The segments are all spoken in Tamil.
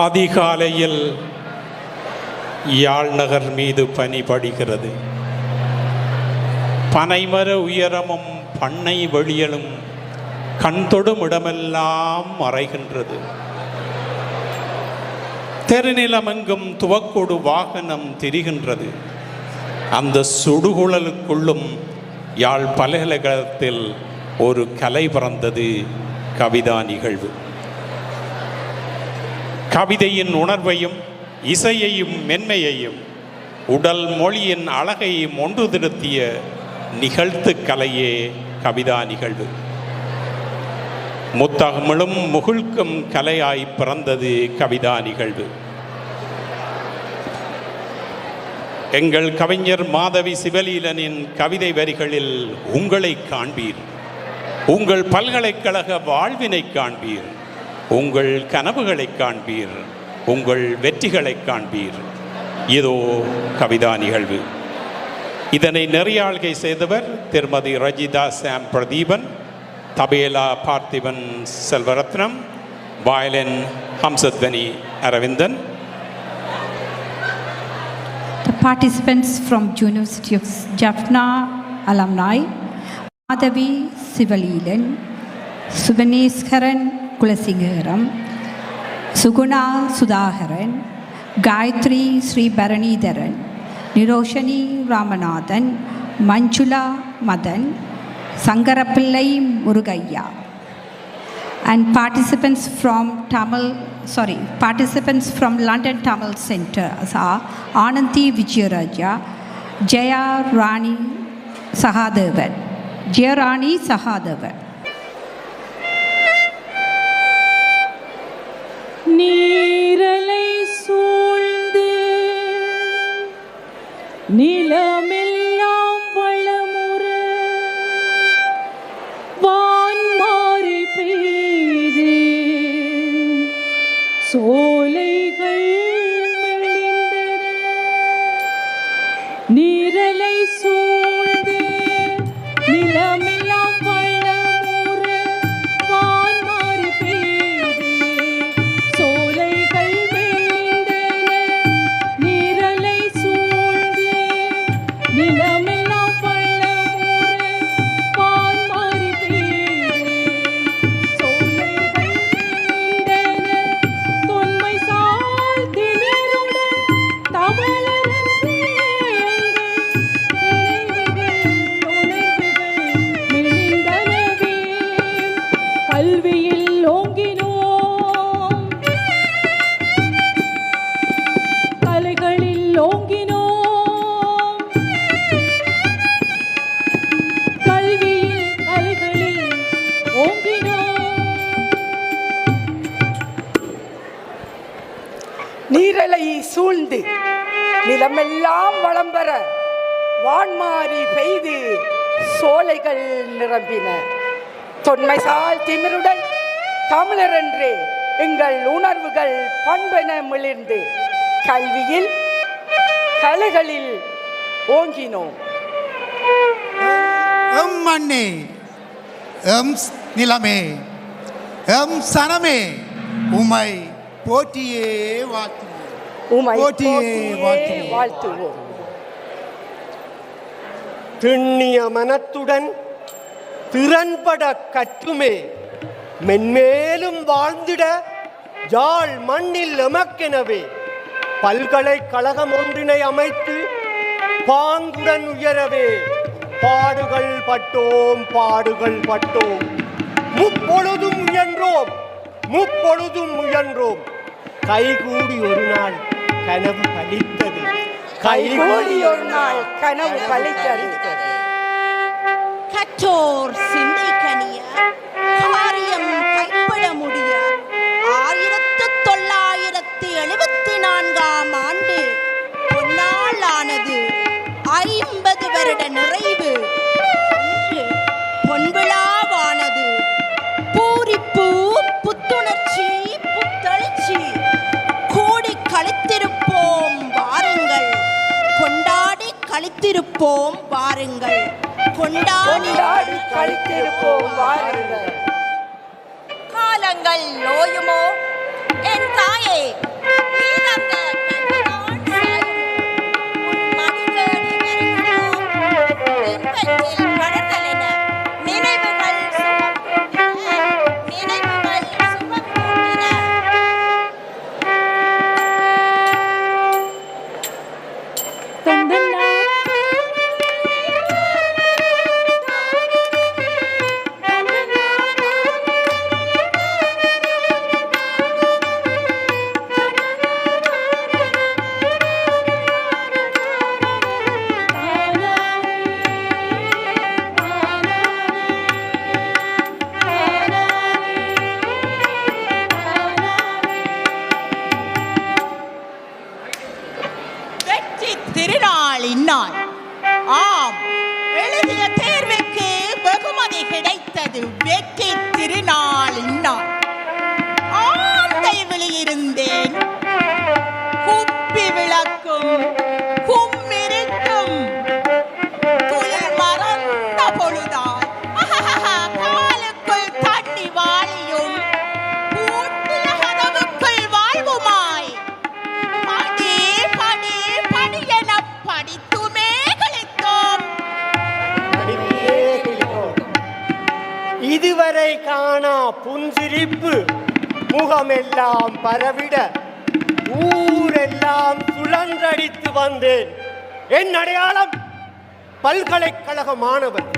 அதிகாலையில் யாழ் நகர் மீது பனி படுகிறது. பனைமர உயரமும் பண்ணை வெளியலும் கண்தொடும் இடமெல்லாம் மறைகின்றது. தெருநிலமெங்கும் துவக்கொடு வாகனம் திரிகின்றது. அந்த சுடுகுழலுக்குள்ளும் யாழ் பல்கலைக்கழகத்தில் ஒரு கலை பிறந்தது, கவிதா நிகழ்வு. கவிதையின் உணர்வையும் இசையையும் மென்மையையும் உடல் மொழியின் அழகையும் ஒன்று திருத்திய நிகழ்த்து கலையே கவிதா நிகழ்வு. முத்தகமிழும் முகிழ்க்கும் கலையாய் பிறந்தது கவிதா நிகழ்வு. எங்கள் கவிஞர் மாதவி சிவலீலனின் கவிதை வரிகளில் உங்களை காண்பீர், உங்கள் பல்கலைக்கழக வாழ்வினை காண்பீர், உங்கள் கனவுகளை காண்பீர், உங்கள் வெற்றிகளை காண்பீர். இதோ கவிதா நிகழ்வு. இதனை நெறியாள்கை செய்தவர் திருமதி Rajitha Sam Pradeepan, tabla Parthiban Selvaratnam, violin Hamsadhwani Aravindan. The participants from University of Jaffna alumni Madhavi Sivalilan, Subaneskaran Kulasingaram, Suguna Sudhaharan, Gayatri Sri Baranidharan, Niroshani Ramanathan, Manchula Madan, Sangarapillai Murugayya. And participants from London Tamil Center are Ananthi Vijayaraja, Jaya Rani Sahadevan. நீரலை சூழ்ந்து நிலமெல்லாம் வளமுற வான்மாரி பெய்து சோலைகள் மெலிந்தன. நீரலை சூழ்ந்து நிலமெல்லாம் வளமுற வான்மாரி பெய்து சோலைகள் மெலிந்தன. நீரலை சூழ்ந்து நிலமெல்லாம் வளமுற வான்மாரி பெய்து சோலைகள் மெலிந்தன. தொன்மை சால் திமிருடன் தமிழரன்றே கல்வியில் ஓங்கினோம், கலைகளில் ஓங்கினோம், கலைகளில் ஓங்கினோம். நீரலை சூழ்ந்து நிலமெல்லாம் வளம் பெற வான்மாரி பெய்து சோலைகள் நிரம்பின. தொன்மைசால் திமிருடன் தமிழரென்றே எங்கள் உணர்வுகள் பண்பென மிளிர்ந்து கல்வியில் கலைகளில் ஓங்கினோம். எம் மண்ணே, எம் நிலமே, எம் சனமே, உமை போற்றியே வாழ்த்துவோம். திண்ணிய மனத்துடன் திறன்பட கற்றுமே மென்மேலும் வாழ்ந்திட யாழ் மண்ணில் எமக்கெனவே பல்கலைக்கழகம் ஒன்றினை அமைத்து பாங்குடன் உயரவே பாடுகள் பட்டோம் முப்பொழுதும் முயன்றோம் கைகூடி ஒரு நாள் கனவு பலித்தது. கற்றோர் சிந்தைக்கனிய காரியம் கைப்பட முடிய 1974ஆம் ஆண்டு பொன்னாள் ஆனது 50 வருட நிறைவு. இன்று பொன்விழாவானது. பூரிப்பு, புத்துணர்ச்சி, புத்தெழுச்சி கூடி கழித்திருப்போம் வாருங்கள், கொண்டாடி கழித்திருப்போம் வாருங்கள், கொண்டாடி கழித்திருப்போம் வாருங்கள். காலங்கள் நோயுமோ என் தாயே, வெற்றி திருநாளின் நாள். ஆந்தை விழியிருந்தேன், குப்பி விளக்கும் கும்மிருக்கும் துயில் மறந்த பொழுதாய் காலுக்குள் தண்ணி வாளியும் பூட்டிய கதவுக்குள் வாழ்வுமாய் படி படி படி என படித்துமே கழித்தோம். இதுவரை காணா புன்சிரிப்பு முகமெல்லாம் பரவிட ஊரெல்லாம் சுழன்றடித்து வந்தேன். என் அடையாளம் பல்கலைக்கழக மாணவர்.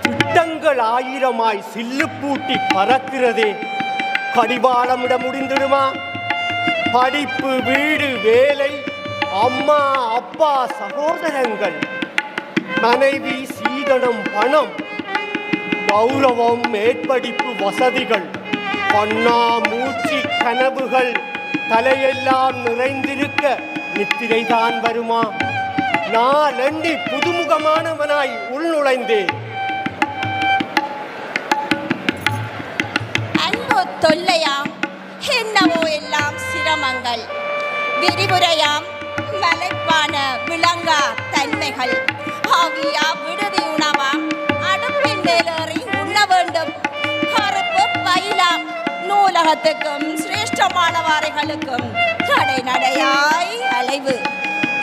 திட்டங்கள் ஆயிரமாய் சில்லு பூட்டி பறக்கிறதே, கடிவாளமிட முடிந்துடுமா? படிப்பு, வீடு, வேலை, அம்மா அப்பா சகோதரங்கள், மனைவி, சீதனம், பணம், கௌரவம், மேற்படிப்பு வசதிகள், பொன்னா மூச்சு கனவுகள் தலையெல்லாம் நிறைந்திருக்க நித்திரைதான் வருமா? நாளண்டி புதுமுகமானவனாய் உள்நுழைந்தேன். அன்பு தொல்லையாம், என்னவோ எல்லாம் சிரமங்கள், விரிவுரையாம், மலைப்பான விளங்கா தன்மைகள், ஆகியா விடுதி உணவாம், அடுப்பின் மேலேறி உண்ண வேண்டும், கருப்பு பயிலாம், நூலகத்துக்கும் சிரேஷ்டமானவாரிகளுக்கும் கடை நடையாய் அலைவு,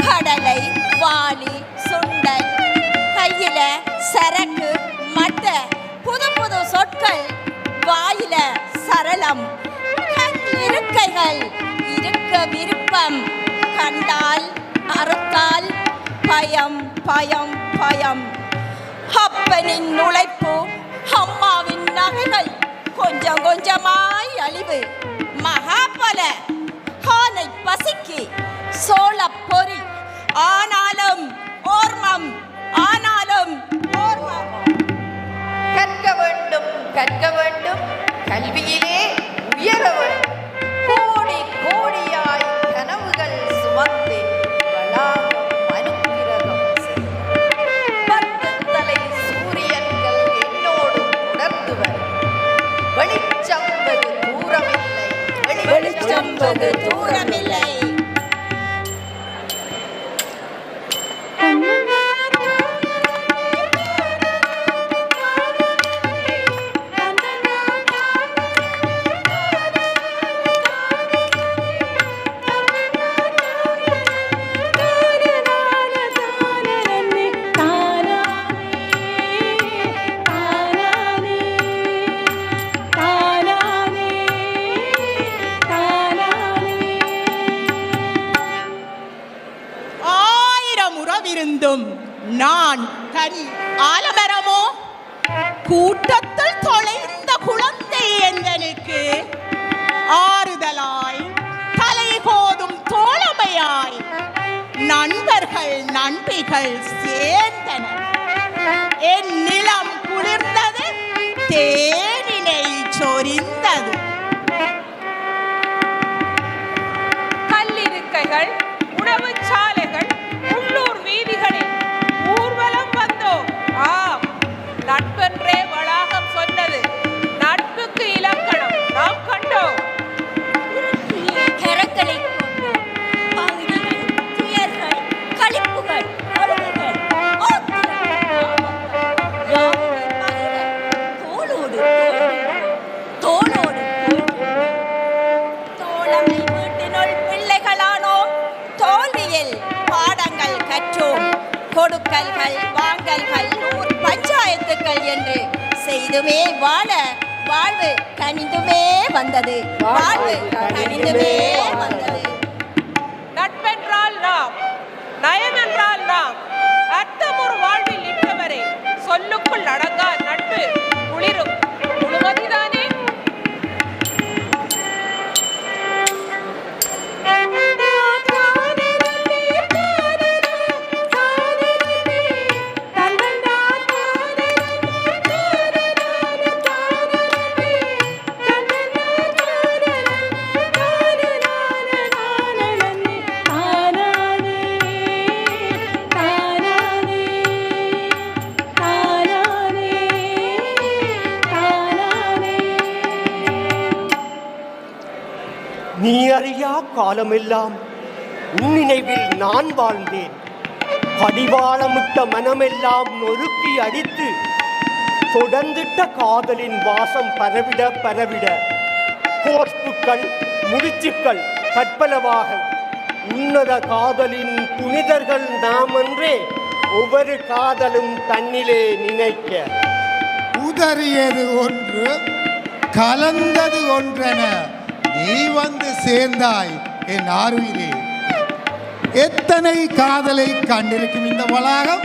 கடலை வாளி சுண்டல், கையில சரக்கு மட்ட, புது புது சொற்கள், வாயில சரளம், கண் இருக்கைகள், இருக்க விருப்பம், கண்டால் அறுத்தால் பயம் பயம் பயம், அப்பனின் உழைப்பு, அம்மாவின் நகைகள், கொஞ்சம் கொஞ்சமாய் அழிவு, மகாபல ஆனை பசிக்கு சோள பொறி, ஆனாலும் ஓர்மம், ஆனாலும் ஓர்மம். கற்க வேண்டும் கற்க வேண்டும், கல்வியிலே உயர வேண்டும், கோடி கோடியாய் கனவுகள் சுமந்து வளாகம் அனுக்கிரகம் செய். 10 தலை சூரியன்கள் என்னோடு தொடர்ந்து வரும், வெளிச்சம் வெகு தூரமில்லை, வெளிச்சம் வெகு தூரமில்லை. இருந்தும் நான் தனி ஆலமரமோ, கூட்டத்தில் தொலைந்த குழந்தை எந்தனுக்கு ஆறுதலாய் தலை கோதும் தோழமையாய் நண்பர்கள் நண்பிகள் சேர்ந்தனர். என் நிலம் குளிர்ந்தது, தேனினை சொரிந்தது. கல்லிருக்கைகள், உணவு சாலைகள், உள்ளூர் வீதிகளில் ஊர்வலம் வந்தோம். ஆம், நட்பென்றே வளாகம் சொன்னது. நட்புக்கு இலக்கணம் நாம் கண்டோம். கரங்களை கொண்டு பகுதிகள், துயர்கள், களிப்புகள், அழுகுகள், தோளோடு தோளோடு தோழமை வீட்டினுள் பிள்ளைகளானோம். தோல்வியில் பாடங்கள் கற்றோம். கொடுக்கல்கள் வாங்கல்கள் ஊர் பஞ்சாயத்துக்கள் என்று செய்துமே வாழ வாழ்வு கனிந்துமே வந்தது. வாழ்வு கனிந்துமே வந்தது. நட்பென்றால் நாம், நயமென்றால் நாம், அர்த்தமுறு வாழ்வில் நின்றவரே. சொல்லுக்குள் அடங்கா நட்பு குளிரும் முழுவதிதானே. நீ அறியா காலமெல்லாம் உன் நினைவில் நான் வாழ்ந்தேன். கடிவாளமிட்ட மனமெல்லாம் நொறுக்கி அடித்து தொடர்ந்திட்ட காதலின் வாசம் பரவிட பரவிட கோர்ப்புக்கள் முடிச்சுக்கள் கற்பலவாக உன்னத காதலின் புனிதர்கள் நாம் என்றே ஒவ்வொரு காதலும் தன்னிலே நினைக்க உதறியது ஒன்று கலந்தது ஒன்றென நீ வந்து சேர்ந்தாய் என் ஆருயிரே. எத்தனை காதலை கண்டிருக்கும் இந்த வளாகம்.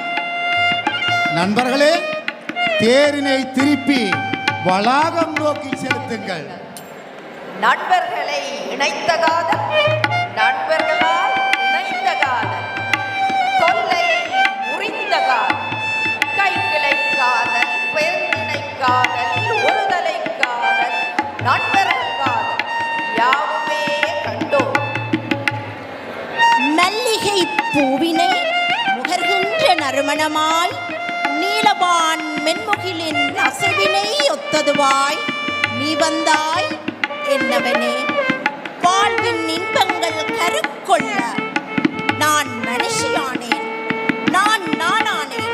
நண்பர்களே, தேரினை திருப்பி வளாகம் நோக்கி செலுத்துங்கள். நண்பர்களை இணைத்த காதல், நண்பர்களால் இணைந்த காதல், தொல்லையை முறிந்த காதல், கைக்கிளை காதல், பெருந்திணை காதல், ஒருதலை காதல், நண்பர்கள் காதல் யாவுமே கண்டோம். மல்லிகை பூவினை முகர்கின்ற நறுமணமாய் நீலவான் மென்முகிலின் அசைவினை ஒத்ததுவாய் நீ வந்தாய் என்னவனே. வாழ்வின் இன்பங்கள் கருக்கொள்ள நான் மனுஷியானேன், நான் நானானேன்.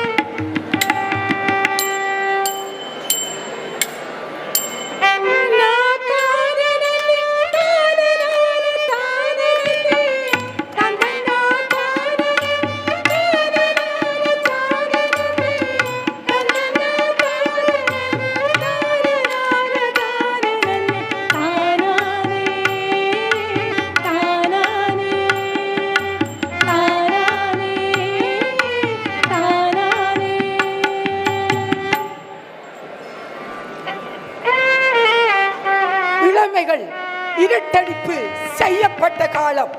இளமைகள் இருட்டடிப்பு செய்யப்பட்ட காலம்.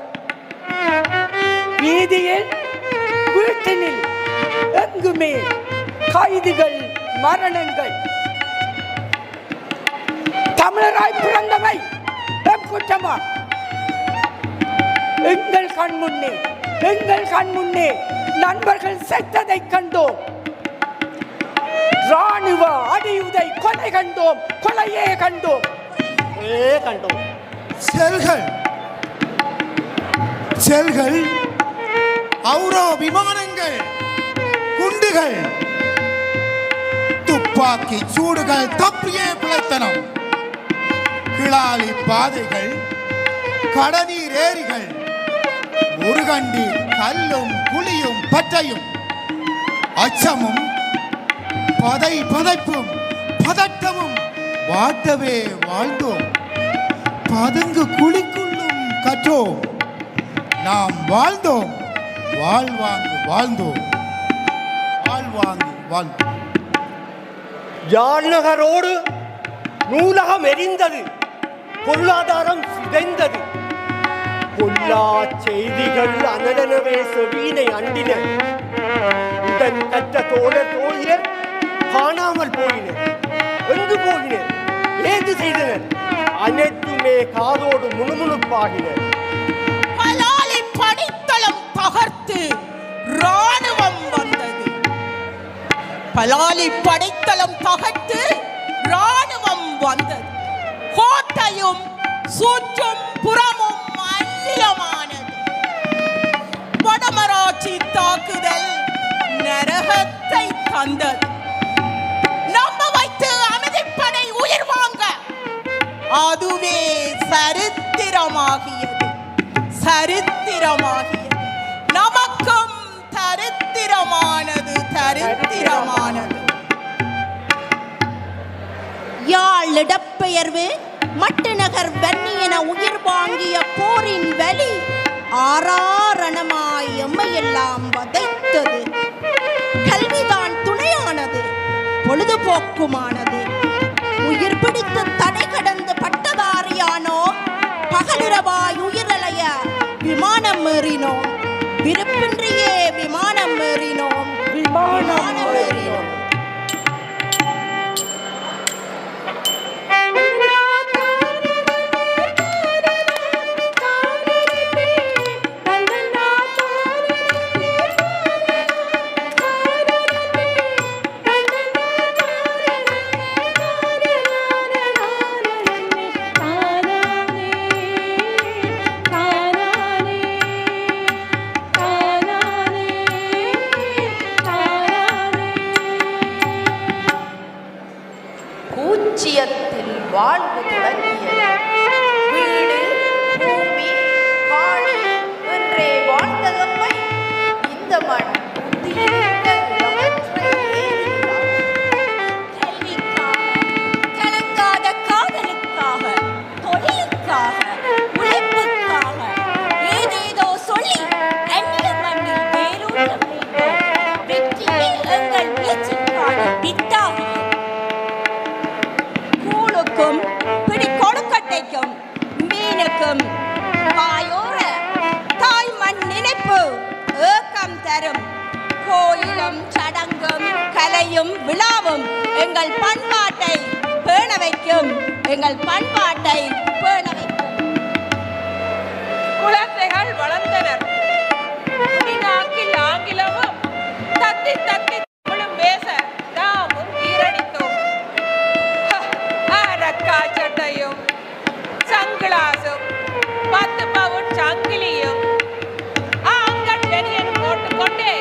வீதியில் வீட்டினில் எங்குமே கைதிகள் மரணங்கள். தமிழராய் பிறந்தவை எம் குற்றமா? எங்கள் கண் முன்னே நண்பர்கள் செத்ததை கண்டோம். ராணுவ அடியுதை கொலை கண்டோம், கொலையே கண்டோம். செல்கள், அவுரோ விமானங்கள், குண்டுகள், துப்பாக்கி சூடுகள், தப்பியே பிழைத்தனம், கிளாலி பாதைகள், கடநீர் ஏரிகள், முருகண்டி கல்லும் குழியும் பற்றையும், அச்சமும் பதைப்பும் பதட்டமும் வாட்டவே வாழ்ந்தோம். பதுங்கு குழிக்குள்ளும் கற்றோம். நாம் வாழ்ந்தோம், வாழ்வாங்கு வாழ்ந்தோம், வாழ்வாங்கு வாழ்ந்தோம். யாழ்நகரோடு நூலகம் எரிந்தது, பொருளாதாரம் சிதைந்தது. பொல்லா செய்திகள் அனலனவே செவியினை அண்டின. உடன் கற்ற தோழர் தோழியர் காணாமல் போயினர். எங்கு போகினர், ஏது செய்தனர்? அனைத்துமே காதோடு முணுமுணுப்பாகினர். பலாலி படித்தளம் தகர்த்து ராணுவம் வந்தது. பலாலி படைத்தளம் தகர்த்து ராணுவம் வந்தது. கோட்டையும் சுற்றும் புறமும் மல்லியமானது. வடமராட்சி தாக்குதல் நரகத்தை தந்தது. நம்ம வைத்து அமைதிப்படை உயிர் வாங்க அதுவே சரித்திரமாகியது. நமக்கும் சரித்திரமானது. யாழ் இடப்பெயர்வு மட்டுநகர் வன்னி என உயிர் வாங்கிய போரின் வலி ஆறாரணமாய் எம்மையெல்லாம் வதைத்தது. கல்விதான் துணையானது, பொழுதுபோக்குமானது. உயிர் பிடித்து தடை கடந்து பட்டதாரியானோம். பகலிரவாய் உயிரலைய விமானம் ஏறினோம். விருப்பின்றியே விமானம் ஏறினோம். வளரும். கோயிலும் சடங்கும் கலையும் விழாவும் எங்கள் பண்பாட்டை பேண வைக்கும். எங்கள் பண்பாட்டை பேண வைக்கும். குழந்தைகள் வளர்ந்தனர். நாக்கில் ஆங்கிலமும் தத்தி தத்தி தமிழும் பேச நாமும் ஈரடித்தோம். அரக்கா சட்டையும் சங்கிளாசும் 10 பவுன் சங்கிலியும் ஆங்கட் பெரியன் போட்டுக்கொண்டே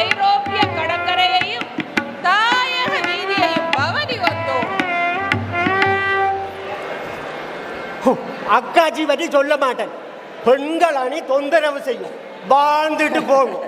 ஐரோப்பிய கடற்கரையையும் தாயக வீதியையும் பவனி வந்தோம். அக்காஜி பற்றி சொல்ல மாட்டேன். பெண்கள் அணி தொந்தரவு செய்யும். வாழ்ந்துட்டு போகும்.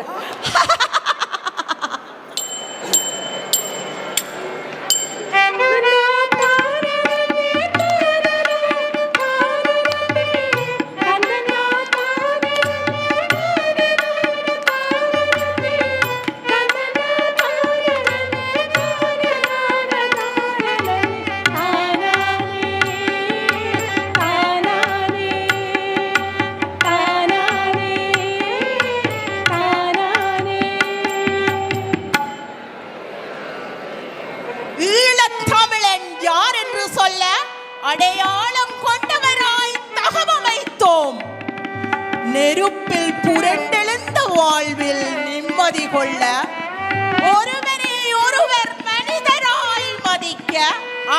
ஈழத்தமிழன் யார் என்று சொல்ல அடையாளம் கொண்டவராய் தகவமைத்தோம். நெருப்பில் புரண்டெழுந்த வாழ்வில் நிம்மதி கொள்ள ஒருவரை ஒருவர் மனிதராய் மதிக்க.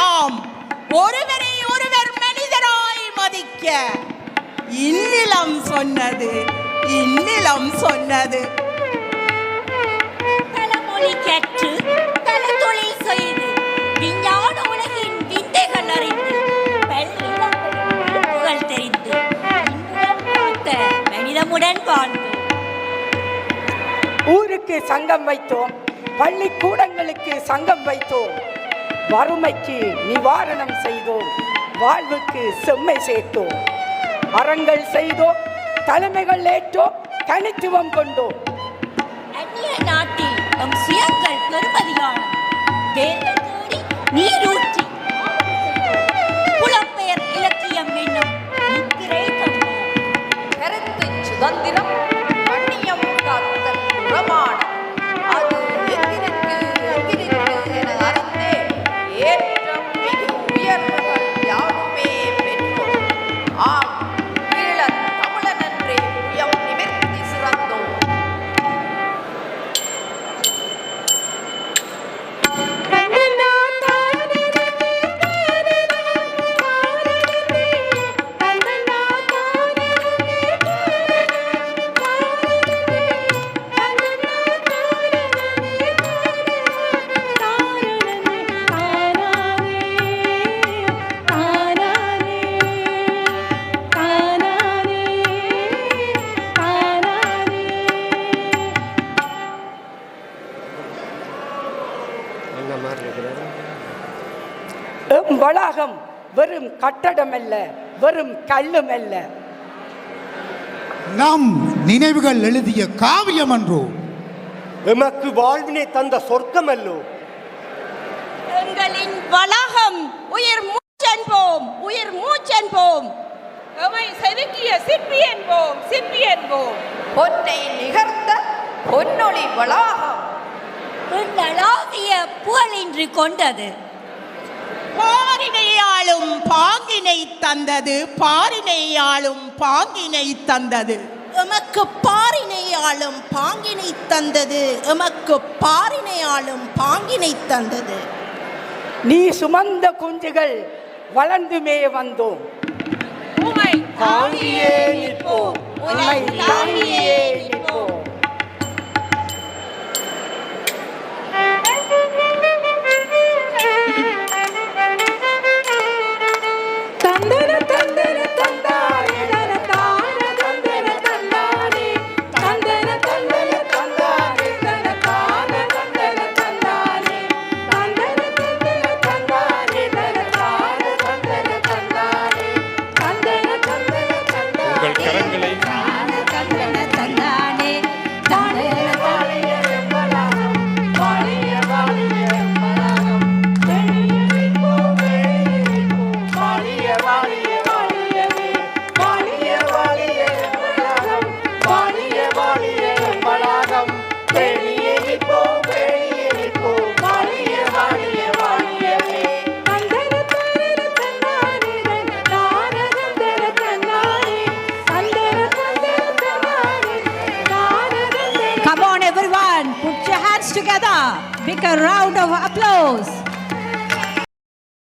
ஆம், ஒருவரை ஒருவர் மனிதராய் மதிக்க இந்நிலம் சொன்னது. இந்நிலம் சொன்னது. பழமொழி கற்று பல தொழில் செய்து விஞ்ஞான உலகின் விந்தைகள் அறிந்து புகழ் தெரிந்து மனிதமுடன் வாழ்ந்து ஊருக்கு சங்கம் வைத்தோம், பள்ளிக்கூடங்களுக்கு சங்கம் வைத்தோம், வறுமைக்கு நிவாரணம் செய்தோம், வாழ்வுக்கு செம்மை சேர்த்தோம், அறங்கள் செய்தோம், தலைமைகள் ஏற்றோம், தனித்துவம் கொண்டோம். அந்நிய நாட்டில் நம் சுயங்கள் பெருமதியான வேர்கள் தேடி நீரூற்றி புலப்பெயர் இலக்கியம் என்னும் முத்திரை தந்தோம். கருத்து சுதந்திரம் கண்ணியம் காத்தல் பிரமாணம் அது எங்கிருக்கு என அறிந்தே ஏற்றம் மிகு உயர்வுகள் யாவுமே பெற்றோம். ஆம், ஈழத் தமிழனன்றே புயம் நிமிர்த்தி சிறந்தோம். எம் வளாகம் வெறும் கட்டடமல்ல, வெறும் கல்லுமல்ல. நம் நினைவுகள் எழுதிய காவியம் அன்றோ. எமக்கு வாழ்வினை தந்த சொர்க்கம் அல்லோ. எங்களின் வளாகம் உயிர் மூச்சென்போம், உயிர் மூச்சென்போம். எமை செதுக்கிய சிற்பி என்போம், சிற்பி என்போம். பொன்னை நிகர்த்த பொன்னொளி வளாகம் பெண்ணளாகிய புகழின்றி கொண்டது. பாரினையாளும் பாங்கினை தந்தது, பாரினையாளும் பாங்கினை தந்தது. எமக்கு பாரினையாளும் பாங்கினை தந்தது, எமக்கு பாரினையாளும் பாங்கினை தந்தது. நீ சுமந்த குஞ்சுகள் வளர்ந்துமே வந்தோம். உமை தாங்கியே நிற்போம். உன்னை தாங்கியே நிற்போம். உங்கள் கரங்களை வாழிய வாழிய வளாகம் together. Big a round of applause.